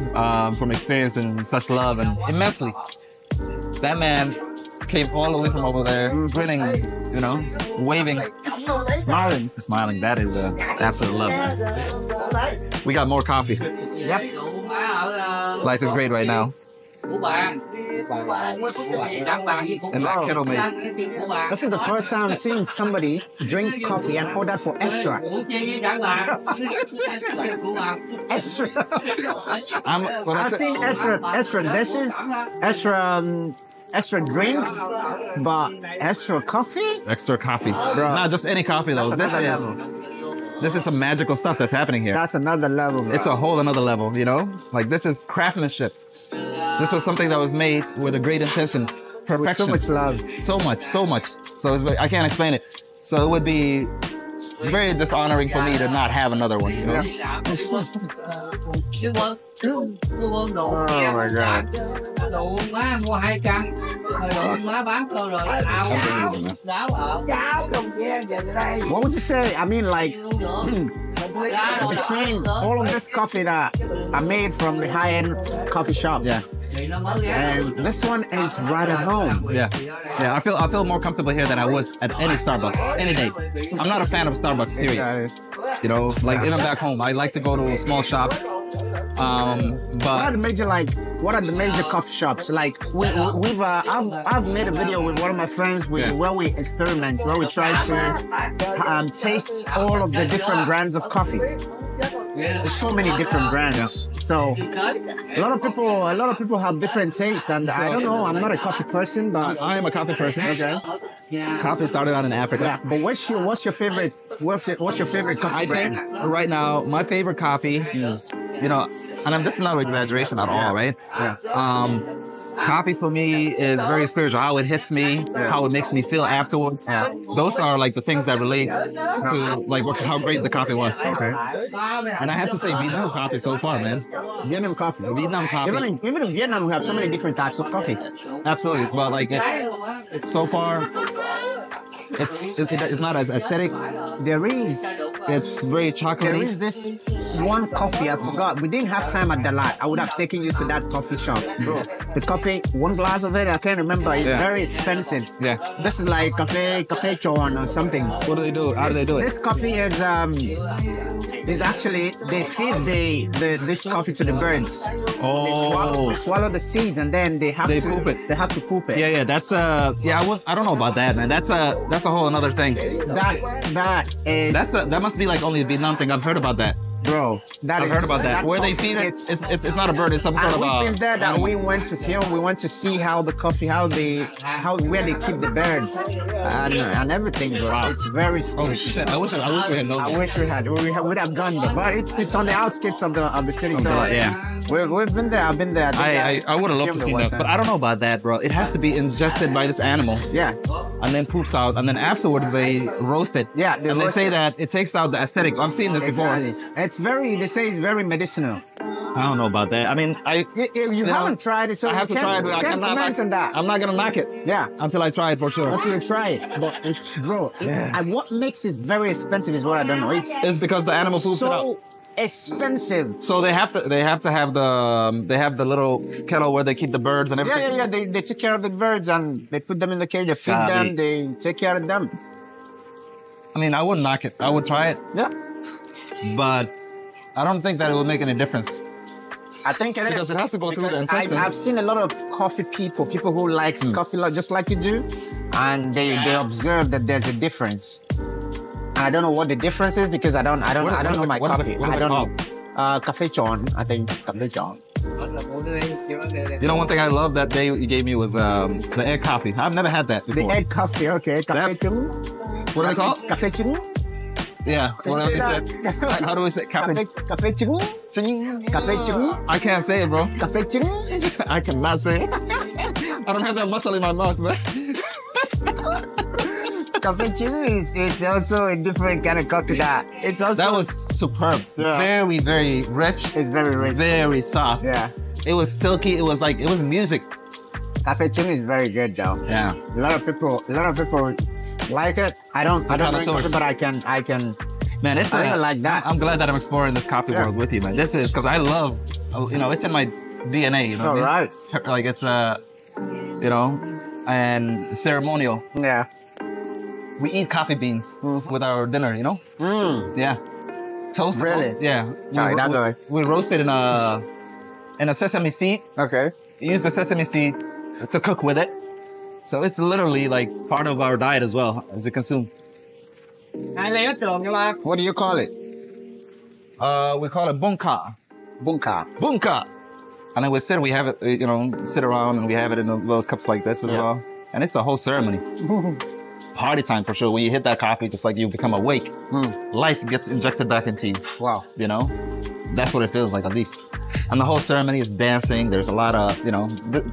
[SPEAKER 1] from experiencing such love and immensely. That man came all the way from over there, grinning, you know, waving, smiling. That is absolute love. We got more coffee.
[SPEAKER 2] Yep.
[SPEAKER 1] Life is great right now. And that kettle made.
[SPEAKER 2] This is the first time I'm seeing somebody drink coffee and order for extra. Extra. I've seen extra dishes, extra drinks, but extra coffee?
[SPEAKER 1] Extra coffee.
[SPEAKER 2] Bro,
[SPEAKER 1] not just any coffee though. This is some magical stuff that's happening here.
[SPEAKER 2] That's another level, bro.
[SPEAKER 1] It's a whole another level, you know? Like this is craftsmanship. This was something that was made with a great intention. Perfection.
[SPEAKER 2] With so much love.
[SPEAKER 1] So much. So I can't explain it. So it would be very dishonoring for me to not have another one, you know?
[SPEAKER 2] Oh my God. What would you say? I mean, like, between all of this coffee that I made from the high-end coffee shops, and this one is right at home.
[SPEAKER 1] Yeah. I feel more comfortable here than I would at any Starbucks, any day. I'm not a fan of Starbucks, period. You know, like even back home, I like to go to small shops. But
[SPEAKER 2] what are the major coffee shops? Like I've made a video with one of my friends where we experiment, where we try to taste all of the different brands of coffee. There's so many different brands. So a lot of people have different tastes, and I don't know. I'm not a coffee person, but
[SPEAKER 1] I am a coffee person.
[SPEAKER 2] Okay.
[SPEAKER 1] Coffee started out in Africa.
[SPEAKER 2] Yeah, but what's your favorite coffee brand?
[SPEAKER 1] I think right now my favorite coffee, you know, and this is not an exaggeration at all, right?
[SPEAKER 2] Yeah.
[SPEAKER 1] Coffee for me is very spiritual. How it hits me, how it makes me feel afterwards.
[SPEAKER 2] Yeah.
[SPEAKER 1] Those are like the things that relate to like how great the coffee was.
[SPEAKER 2] Okay.
[SPEAKER 1] And I have to say, Vietnam coffee so far, man.
[SPEAKER 2] Vietnam coffee.
[SPEAKER 1] Vietnam coffee.
[SPEAKER 2] Even in Vietnam, we have so many different types of coffee.
[SPEAKER 1] Absolutely, but like it's so far. It's not as acidic.
[SPEAKER 2] There is.
[SPEAKER 1] It's very chocolatey.
[SPEAKER 2] There is this one coffee, I forgot. We didn't have time at the lot. I would have taken you to that coffee shop. Bro, the coffee, one glass of it, I can't remember. It's very expensive.
[SPEAKER 1] Yeah.
[SPEAKER 2] This is like cafe chon or something.
[SPEAKER 1] What do they do? How do they do it?
[SPEAKER 2] This coffee is actually, they feed this coffee to the birds.
[SPEAKER 1] Oh.
[SPEAKER 2] They swallow the seeds and then they have to
[SPEAKER 1] poop it.
[SPEAKER 2] They have to poop it.
[SPEAKER 1] Yeah, that's I don't know about that, man. That's a whole another thing. That must be like only a Vietnam thing. I've heard about that.
[SPEAKER 2] Bro,
[SPEAKER 1] I've heard about that. Where they feed it, it's not a bird. It's some sort of.
[SPEAKER 2] We've been there. That we went to film. We went to see how the coffee, where they keep the birds, and everything, bro.
[SPEAKER 1] Wow.
[SPEAKER 2] It's very special.
[SPEAKER 1] Oh shit! I wish we had known.
[SPEAKER 2] I wish we had. We would have gone there, but it's on the outskirts of the city. So we've been there. I've been there.
[SPEAKER 1] I would have loved to see that, but I don't know about that, bro. It has to be ingested by this animal.
[SPEAKER 2] Yeah.
[SPEAKER 1] And then pooped out, and then afterwards they roast it.
[SPEAKER 2] Yeah.
[SPEAKER 1] They say that it takes out the acidic. I've seen this before.
[SPEAKER 2] They say it's very medicinal.
[SPEAKER 1] I don't know about that. I mean,
[SPEAKER 2] you haven't tried it, so
[SPEAKER 1] I have to try it.
[SPEAKER 2] I'm
[SPEAKER 1] not gonna knock it.
[SPEAKER 2] Yeah.
[SPEAKER 1] Until I try it for sure.
[SPEAKER 2] Until you try it, but and what makes it very expensive is what I don't know.
[SPEAKER 1] It's because the animal poops it out.
[SPEAKER 2] expensive.
[SPEAKER 1] So they have to have the little kettle where they keep the birds and everything.
[SPEAKER 2] Yeah. They take care of the birds and they put them in the cage. They feed them. They take care of them.
[SPEAKER 1] I mean, I wouldn't knock it. I would try it.
[SPEAKER 2] Yeah.
[SPEAKER 1] But I don't think that it would make any difference.
[SPEAKER 2] I think it is.
[SPEAKER 1] Because it has to go through the intestines.
[SPEAKER 2] I've seen a lot of coffee people who like coffee just like you do, and they observe that there's a difference. And I don't know what the difference is because I don't know my coffee. I don't know. Cafe chon, I think. Cafe chon.
[SPEAKER 1] You know, one thing I love that you gave me was the egg coffee. I've never had that before.
[SPEAKER 2] The egg coffee, okay. Cafe chung.
[SPEAKER 1] What are they called?
[SPEAKER 2] Cafe chung.
[SPEAKER 1] Yeah. What do say? How do we say cafe?
[SPEAKER 2] Cafe chung. Cafe chung.
[SPEAKER 1] I can't say it, bro.
[SPEAKER 2] Cafe chung.
[SPEAKER 1] I cannot say it. I don't have that muscle in my mouth, man.
[SPEAKER 2] Cafe chung it's also a different kind of coffee that
[SPEAKER 1] was superb.
[SPEAKER 2] Yeah.
[SPEAKER 1] Very, very rich.
[SPEAKER 2] It's very rich.
[SPEAKER 1] Very soft.
[SPEAKER 2] Yeah.
[SPEAKER 1] It was silky. It was music.
[SPEAKER 2] Cafe chung is very good though.
[SPEAKER 1] Yeah.
[SPEAKER 2] A lot of people like it. I don't drink it, but I can.
[SPEAKER 1] Man, it's
[SPEAKER 2] like that.
[SPEAKER 1] I'm glad that I'm exploring this coffee world with you, man. This is because I love, it's in my DNA. You know what I mean? Like it's and ceremonial.
[SPEAKER 2] Yeah.
[SPEAKER 1] We eat coffee beans with our dinner. You know? Yeah. Toast.
[SPEAKER 2] Really?
[SPEAKER 1] Yeah. We roast it in a sesame seed.
[SPEAKER 2] Okay.
[SPEAKER 1] You use the sesame seed to cook with it. So it's literally like part of our diet as well as we consume.
[SPEAKER 2] What do you call it?
[SPEAKER 1] We call it bunka.
[SPEAKER 2] Bunka.
[SPEAKER 1] And then we have it, sit around and we have it in the little cups like this as well. And it's a whole ceremony. Party time for sure. When you hit that coffee, just like you become awake, life gets injected back into you.
[SPEAKER 2] Wow.
[SPEAKER 1] You know? That's what it feels like, at least. And the whole ceremony is dancing. There's a lot of,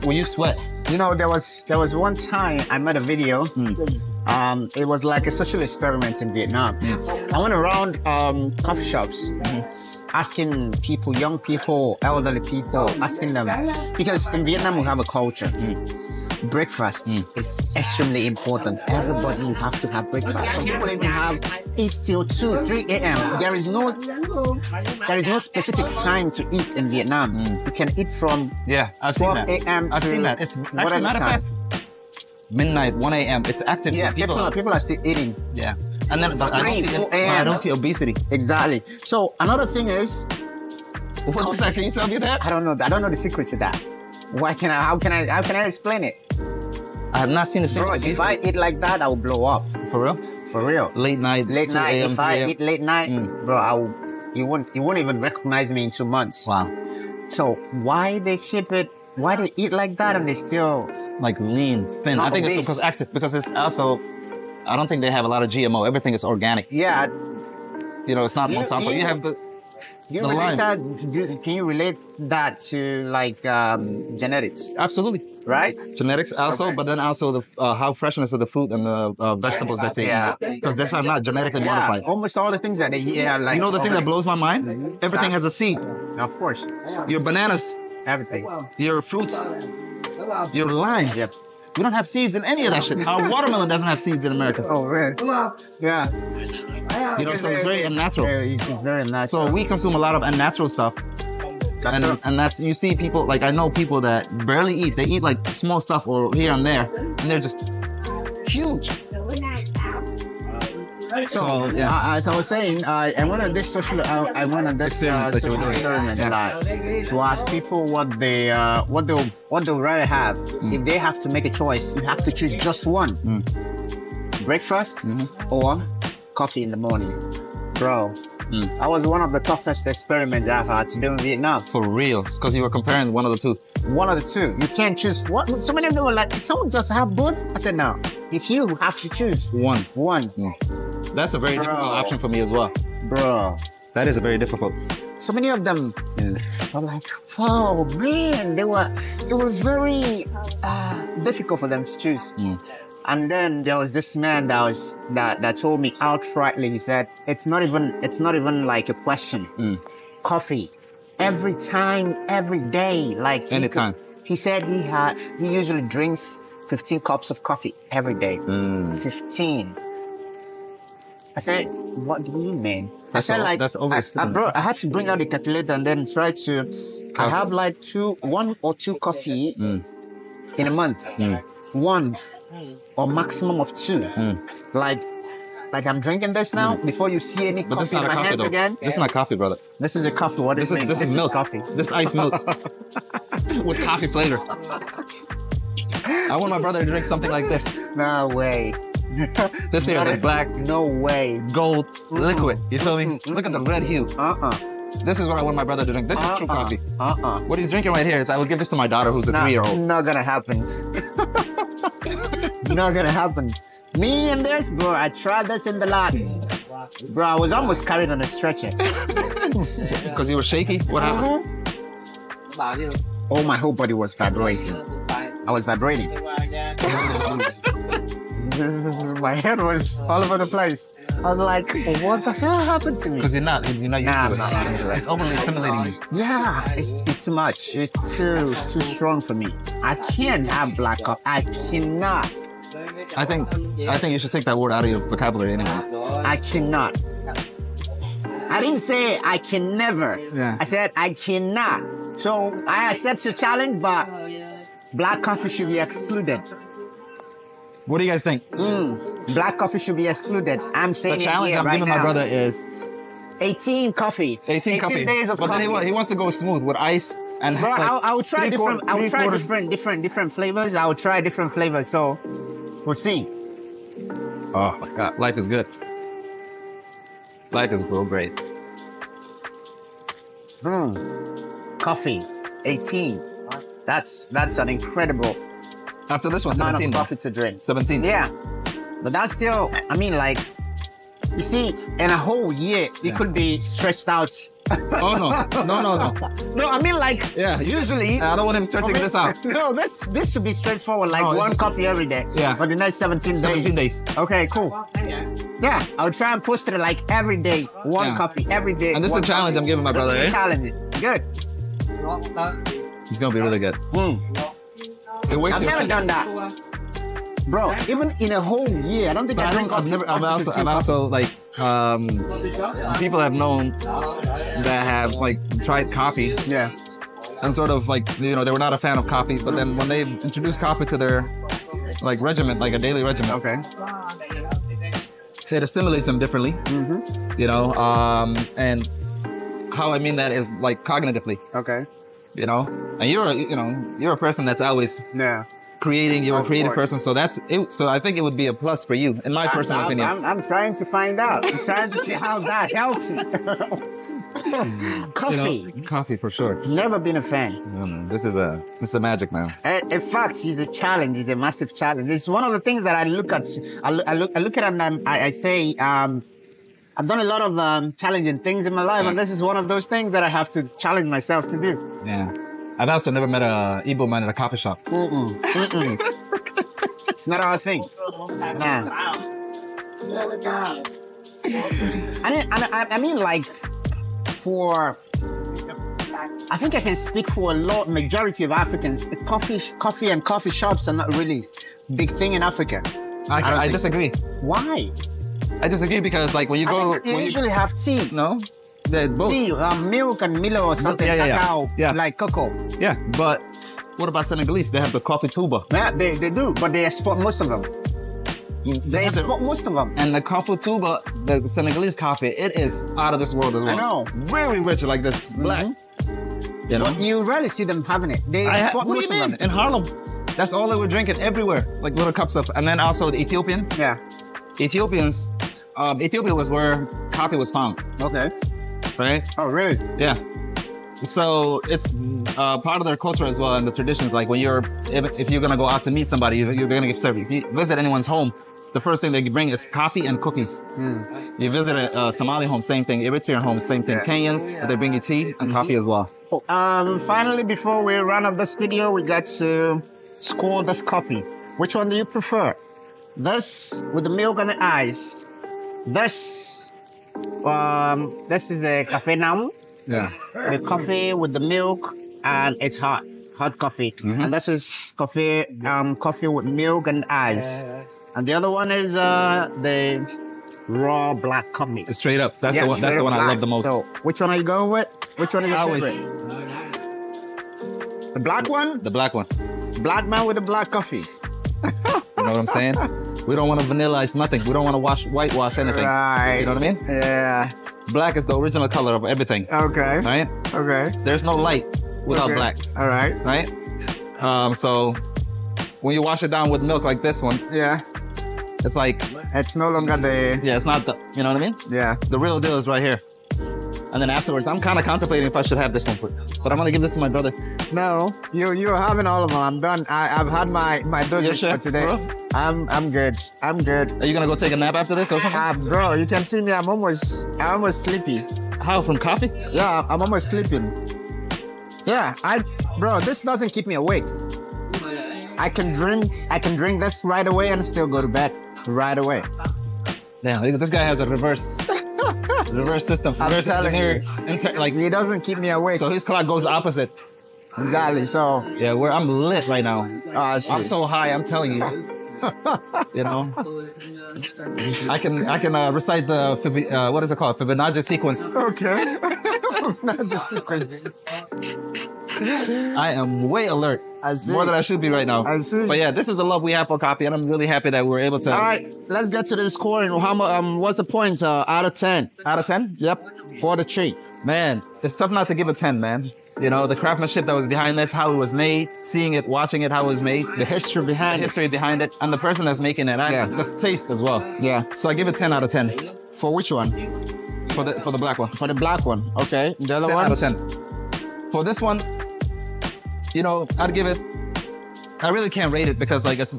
[SPEAKER 1] when you sweat.
[SPEAKER 2] You know, there was one time I made a video. It was like a social experiment in Vietnam. I went around coffee shops, asking people, young people, elderly people, asking them, because in Vietnam we have a culture. Breakfast is extremely important. Everybody have to have breakfast. Some people even eat till 2, 3 a.m. There is no specific time to eat in Vietnam. You can eat from 12 a.m.
[SPEAKER 1] I've seen that. It's actually, matter of fact, midnight, 1 a.m. It's active.
[SPEAKER 2] Yeah, people are still eating.
[SPEAKER 1] Yeah. And then
[SPEAKER 2] 3, 4 a.m.
[SPEAKER 1] I don't see obesity.
[SPEAKER 2] Exactly. So another thing is,
[SPEAKER 1] what is that? Can you tell me that?
[SPEAKER 2] I don't know the secret to that. How can I explain it?
[SPEAKER 1] I have not seen the secret.
[SPEAKER 2] Bro, if I eat like that, I will blow up.
[SPEAKER 1] For real?
[SPEAKER 2] For real.
[SPEAKER 1] Late night.
[SPEAKER 2] If I eat late night, bro, you won't even recognize me in 2 months.
[SPEAKER 1] Wow.
[SPEAKER 2] So why they eat like that and they still
[SPEAKER 1] like lean, thin? I think it's because it's also, I don't think they have a lot of GMO. Everything is organic.
[SPEAKER 2] Yeah.
[SPEAKER 1] It's not Monsanto. You have the
[SPEAKER 2] can you relate that to like genetics?
[SPEAKER 1] Absolutely.
[SPEAKER 2] Right?
[SPEAKER 1] Genetics also, but then also the how freshness of the fruit and the vegetables that they eat. Because these are not genetically modified.
[SPEAKER 2] Almost all the things that they eat are like...
[SPEAKER 1] the thing that blows my mind? Everything has a seed.
[SPEAKER 2] Of course.
[SPEAKER 1] Your bananas.
[SPEAKER 2] Everything.
[SPEAKER 1] Your fruits. Your limes.
[SPEAKER 2] Yep.
[SPEAKER 1] We don't have seeds in any of that shit. Our watermelon doesn't have seeds in America.
[SPEAKER 2] Oh, really? Yeah.
[SPEAKER 1] So it's very unnatural.
[SPEAKER 2] It's very unnatural.
[SPEAKER 1] So we consume a lot of unnatural stuff. And that's, you see people, like I know people that barely eat. They eat like small stuff or here and there, and they're just huge. So yeah.
[SPEAKER 2] As I was saying, I wanted this social experiment to ask people what they rather have. If they have to make a choice, you have to choose just one: breakfast or coffee in the morning, bro. That was one of the toughest experiments I've had to do in Vietnam.
[SPEAKER 1] For real, because you were comparing one of the two.
[SPEAKER 2] One of the two. You can't choose what. So many of them were like, you can't just have both. I said, no. If you have to choose one.
[SPEAKER 1] That's a very difficult option for me as well.
[SPEAKER 2] Bro.
[SPEAKER 1] That is a very difficult.
[SPEAKER 2] So many of them were like, oh man, it was very difficult for them to choose. And then there was this man that told me outrightly. He said, it's not even like a question. Coffee, every time, every day, like
[SPEAKER 1] anytime.
[SPEAKER 2] He said he usually drinks 15 cups of coffee every day. 15. I said, what do you mean? I said,
[SPEAKER 1] all,
[SPEAKER 2] like,
[SPEAKER 1] that's
[SPEAKER 2] I had to bring out the calculator and then try to, I have like 1 or 2 coffee in a month. 1 or maximum of 2. Like I'm drinking this now, before you see any
[SPEAKER 1] But this
[SPEAKER 2] coffee
[SPEAKER 1] is
[SPEAKER 2] in
[SPEAKER 1] not
[SPEAKER 2] my
[SPEAKER 1] a coffee
[SPEAKER 2] hand
[SPEAKER 1] though.
[SPEAKER 2] again.
[SPEAKER 1] This is not coffee, brother.
[SPEAKER 2] This is a coffee. What is it?
[SPEAKER 1] This is milk.
[SPEAKER 2] Coffee.
[SPEAKER 1] This is iced milk. With coffee flavor. I want my brother to drink something like this.
[SPEAKER 2] No way.
[SPEAKER 1] This here, the black,
[SPEAKER 2] no way.
[SPEAKER 1] gold, liquid. You feel me? Look at the red hue. This is what I want my brother to drink. This is true coffee. What he's drinking right here is, I would give this to my daughter who's a 3-year-old.
[SPEAKER 2] Not gonna happen. Not gonna happen. Me and this, bro, I tried this in the lot. Bro, I was almost carried on a stretcher.
[SPEAKER 1] Because you were shaky? What happened?
[SPEAKER 2] Oh, my whole body was vibrating. I was vibrating. My head was all over the place. I was like, what the hell happened to me?
[SPEAKER 1] Because you're not used to it.
[SPEAKER 2] I'm not used to it.
[SPEAKER 1] It's overly stimulating you.
[SPEAKER 2] Yeah, it's too much. It's too strong for me. I can't have black coffee. I cannot.
[SPEAKER 1] I think you should take that word out of your vocabulary anyway.
[SPEAKER 2] I cannot. I didn't say I can never.
[SPEAKER 1] Yeah.
[SPEAKER 2] I said I cannot. So I accept your challenge, but black coffee should be excluded.
[SPEAKER 1] What do you guys think?
[SPEAKER 2] Black coffee should be excluded. I'm saying
[SPEAKER 1] The challenge I'm
[SPEAKER 2] right
[SPEAKER 1] giving
[SPEAKER 2] now.
[SPEAKER 1] my brother is
[SPEAKER 2] 18 coffee.
[SPEAKER 1] 18 coffee.
[SPEAKER 2] days of
[SPEAKER 1] but
[SPEAKER 2] coffee.
[SPEAKER 1] then he wants to go smooth with ice and
[SPEAKER 2] Bro,
[SPEAKER 1] like
[SPEAKER 2] I will try different. I will try
[SPEAKER 1] three-quarters-
[SPEAKER 2] different flavors. I will try different flavors. So we'll see.
[SPEAKER 1] Oh my God, life is good. Life is so great.
[SPEAKER 2] Coffee, 18. That's an incredible
[SPEAKER 1] After this one,
[SPEAKER 2] amount
[SPEAKER 1] 17.
[SPEAKER 2] of coffee to drink.
[SPEAKER 1] 17.
[SPEAKER 2] Yeah, but that's still. I mean, like, you see, in a whole year, it could be stretched out.
[SPEAKER 1] Oh no.
[SPEAKER 2] No, I mean, like,
[SPEAKER 1] Yeah.
[SPEAKER 2] usually.
[SPEAKER 1] I don't want him stretching this out.
[SPEAKER 2] No, this should be straightforward, like
[SPEAKER 1] No,
[SPEAKER 2] one coffee every day.
[SPEAKER 1] Yeah.
[SPEAKER 2] For the next 17 days.
[SPEAKER 1] 17 days.
[SPEAKER 2] Okay, cool. Yeah, I'll try and post it like every day, one
[SPEAKER 1] Yeah.
[SPEAKER 2] coffee every day.
[SPEAKER 1] And this is a
[SPEAKER 2] one
[SPEAKER 1] challenge
[SPEAKER 2] coffee.
[SPEAKER 1] I'm giving my brother,
[SPEAKER 2] This is
[SPEAKER 1] eh?
[SPEAKER 2] a challenge. Good.
[SPEAKER 1] It's gonna be really good. It wakes
[SPEAKER 2] I've
[SPEAKER 1] your
[SPEAKER 2] never done that. Bro, even in a whole year, I don't think I drink up to 15
[SPEAKER 1] I'm also like, people have known that have like tried coffee
[SPEAKER 2] Yeah.
[SPEAKER 1] and sort of like, you know, they were not a fan of coffee, but then when they introduced coffee to their like regimen, like a daily regimen,
[SPEAKER 2] Okay.
[SPEAKER 1] it stimulates them differently, you know, and how I mean that is like cognitively,
[SPEAKER 2] Okay.
[SPEAKER 1] you know, and you're a person that's always
[SPEAKER 2] Yeah.
[SPEAKER 1] creating, you're a
[SPEAKER 2] Of
[SPEAKER 1] creative
[SPEAKER 2] course.
[SPEAKER 1] person, so that's it. So I think it would be a plus for you, in my personal opinion.
[SPEAKER 2] I'm trying to find out. I'm trying to see how that helps me. Coffee.
[SPEAKER 1] You know, coffee for sure.
[SPEAKER 2] Never been a fan.
[SPEAKER 1] This is the magic, man.
[SPEAKER 2] In fact, it's a challenge. It's a massive challenge. It's one of the things that I look at. I look at it and I say, I've done a lot of challenging things in my life, and this is one of those things that I have to challenge myself to do.
[SPEAKER 1] Yeah. I've also never met a Igbo man at a coffee shop.
[SPEAKER 2] It's not our thing. Nah. I mean, like, I think I can speak for a majority of Africans. Coffee and coffee shops are not really a big thing in Africa.
[SPEAKER 1] I disagree.
[SPEAKER 2] Why?
[SPEAKER 1] I disagree because like when you go,
[SPEAKER 2] You usually have tea.
[SPEAKER 1] no, they're both.
[SPEAKER 2] Tea, milk and Milo or something, cacao, like cocoa.
[SPEAKER 1] Yeah, but what about Senegalese? They have the coffee tuba.
[SPEAKER 2] Yeah, they do, but they export most of them. They export most of them.
[SPEAKER 1] And the coffee tuba, the Senegalese coffee, it is out of this world as well.
[SPEAKER 2] I know.
[SPEAKER 1] Very rich, like this, black. You know?
[SPEAKER 2] But you rarely see them having it. They export
[SPEAKER 1] what do
[SPEAKER 2] most
[SPEAKER 1] you
[SPEAKER 2] of
[SPEAKER 1] mean?
[SPEAKER 2] them.
[SPEAKER 1] In Harlem, that's all they were drinking everywhere, like little cups of. And then also the Ethiopian.
[SPEAKER 2] Yeah.
[SPEAKER 1] Ethiopians, Ethiopia was where coffee was found,
[SPEAKER 2] Okay.
[SPEAKER 1] right?
[SPEAKER 2] Oh, really?
[SPEAKER 1] Yeah. So it's part of their culture as well, and the traditions. Like when if you're gonna go out to meet somebody, you're gonna get served. If you visit anyone's home, the first thing they bring is coffee and cookies. You visit a Somali home, same thing. Eritrean home, same thing.
[SPEAKER 2] Yeah.
[SPEAKER 1] Kenyans, they bring you tea and coffee as well.
[SPEAKER 2] Finally, before we run up this video, we got to score this coffee. Which one do you prefer? This with the milk and the ice. This is the cafe nam.
[SPEAKER 1] Yeah.
[SPEAKER 2] The coffee with the milk and it's hot coffee. And this is coffee with milk and ice. And the other one is the raw black coffee.
[SPEAKER 1] Straight up. That's the one. That's the one I love the most.
[SPEAKER 2] So, which one are you going with? Which one is your
[SPEAKER 1] Always.
[SPEAKER 2] favorite? The black one?
[SPEAKER 1] The black one.
[SPEAKER 2] Black man with the black coffee.
[SPEAKER 1] You know what I'm saying? We don't want to vanillize nothing. We don't want to whitewash anything.
[SPEAKER 2] Right.
[SPEAKER 1] You know what I mean?
[SPEAKER 2] Yeah.
[SPEAKER 1] Black is the original color of everything.
[SPEAKER 2] Okay.
[SPEAKER 1] Right?
[SPEAKER 2] Okay.
[SPEAKER 1] There's no light without black.
[SPEAKER 2] All right.
[SPEAKER 1] Right? So when you wash it down with milk like this one,
[SPEAKER 2] Yeah.
[SPEAKER 1] it's like,
[SPEAKER 2] It's no longer the...
[SPEAKER 1] yeah, it's not the, you know what I mean?
[SPEAKER 2] Yeah.
[SPEAKER 1] The real deal is right here. And then afterwards, I'm kind of contemplating if I should have this one, but I'm gonna give this to my brother.
[SPEAKER 2] No, you're having all of them. I'm done. I've had my dosage
[SPEAKER 1] sure,
[SPEAKER 2] for today.
[SPEAKER 1] bro?
[SPEAKER 2] I'm good. I'm good.
[SPEAKER 1] Are you gonna go take a nap after this or something?
[SPEAKER 2] Bro, you can see me. I'm almost sleepy.
[SPEAKER 1] How, from coffee?
[SPEAKER 2] Yeah, I'm almost sleeping. Yeah, bro, this doesn't keep me awake. I can drink this right away and still go to bed right away.
[SPEAKER 1] Damn, this guy has a reverse system. Reverse engineer. Like,
[SPEAKER 2] It doesn't keep me awake.
[SPEAKER 1] so his clock goes opposite.
[SPEAKER 2] Exactly. So
[SPEAKER 1] Yeah, I'm lit right now.
[SPEAKER 2] I see.
[SPEAKER 1] I'm so high, I'm telling you. You know, I can recite the what is it called? Fibonacci sequence.
[SPEAKER 2] Okay. Not just sequence.
[SPEAKER 1] I am way alert.
[SPEAKER 2] I see.
[SPEAKER 1] More than I should be right now.
[SPEAKER 2] I see.
[SPEAKER 1] But yeah, this is the love we have for coffee, and I'm really happy that we're able to.
[SPEAKER 2] All right, let's get to the scoring. What's the points out of 10?
[SPEAKER 1] Out of 10?
[SPEAKER 2] Yep, for the tree.
[SPEAKER 1] Man, it's tough not to give it 10, man. You know, the craftsmanship that was behind this, how it was made, seeing it, watching it, how it was made,
[SPEAKER 2] The history behind
[SPEAKER 1] the history behind it, and the person that's making it,
[SPEAKER 2] Yeah.
[SPEAKER 1] and the taste as well.
[SPEAKER 2] it. Yeah.
[SPEAKER 1] So I give it 10 out of 10
[SPEAKER 2] For which one?
[SPEAKER 1] for the black one.
[SPEAKER 2] For the black one. Okay. The other
[SPEAKER 1] 10 out of
[SPEAKER 2] ones?
[SPEAKER 1] 10. For this one, you know, I'd give it. I really can't rate it because like it's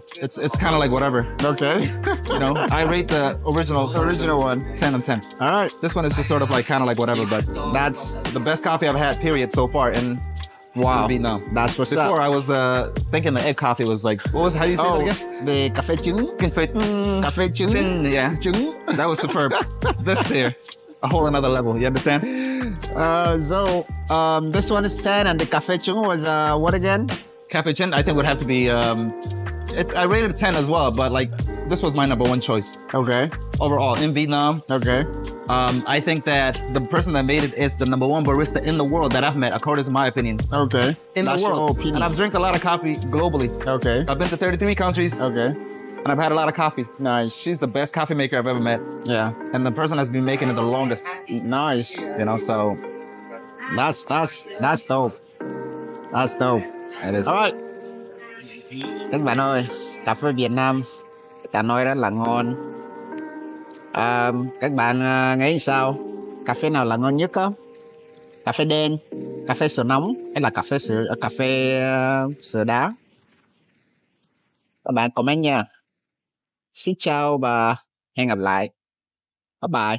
[SPEAKER 1] kind of like whatever.
[SPEAKER 2] Okay.
[SPEAKER 1] You know, I rate the original
[SPEAKER 2] one.
[SPEAKER 1] 10 and 10.
[SPEAKER 2] All right.
[SPEAKER 1] This one is just sort of like kind of like whatever, but
[SPEAKER 2] That's
[SPEAKER 1] the best coffee I've had, period, so far in
[SPEAKER 2] wow.
[SPEAKER 1] Vietnam.
[SPEAKER 2] That's what's
[SPEAKER 1] Before
[SPEAKER 2] up.
[SPEAKER 1] I was thinking the egg coffee was like, how do you say that again?
[SPEAKER 2] The café trứng. Café trứng.
[SPEAKER 1] Trứng, yeah.
[SPEAKER 2] Trứng.
[SPEAKER 1] That was superb. This here, a whole another level. You understand?
[SPEAKER 2] So this one is 10 and the café trứng was what again?
[SPEAKER 1] Cafe Chin, I think would have to be. I rated it 10 as well, but like this was my number one choice
[SPEAKER 2] Okay.
[SPEAKER 1] overall in Vietnam.
[SPEAKER 2] Okay.
[SPEAKER 1] I think that the person that made it is the number one barista in the world that I've met, according to my opinion.
[SPEAKER 2] Okay.
[SPEAKER 1] In
[SPEAKER 2] That's
[SPEAKER 1] the
[SPEAKER 2] your
[SPEAKER 1] world.
[SPEAKER 2] opinion.
[SPEAKER 1] And I've drank a lot of coffee globally.
[SPEAKER 2] Okay.
[SPEAKER 1] I've been to 33 countries
[SPEAKER 2] Okay.
[SPEAKER 1] and I've had a lot of coffee.
[SPEAKER 2] Nice.
[SPEAKER 1] She's the best coffee maker I've ever met.
[SPEAKER 2] Yeah.
[SPEAKER 1] And the person that's been making it the longest.
[SPEAKER 2] Nice.
[SPEAKER 1] You know, so
[SPEAKER 2] That's dope. That's dope.
[SPEAKER 1] it is.
[SPEAKER 2] All right. Các bạn ơi, cà phê Việt Nam ta nói rất là ngon. Các bạn nghĩ sao? Cà phê nào là ngon nhất không? Cà phê đen, cà phê sữa nóng hay là cà phê sữa đá? Các bạn comment nha. Xin chào và hẹn gặp lại. Bye bye.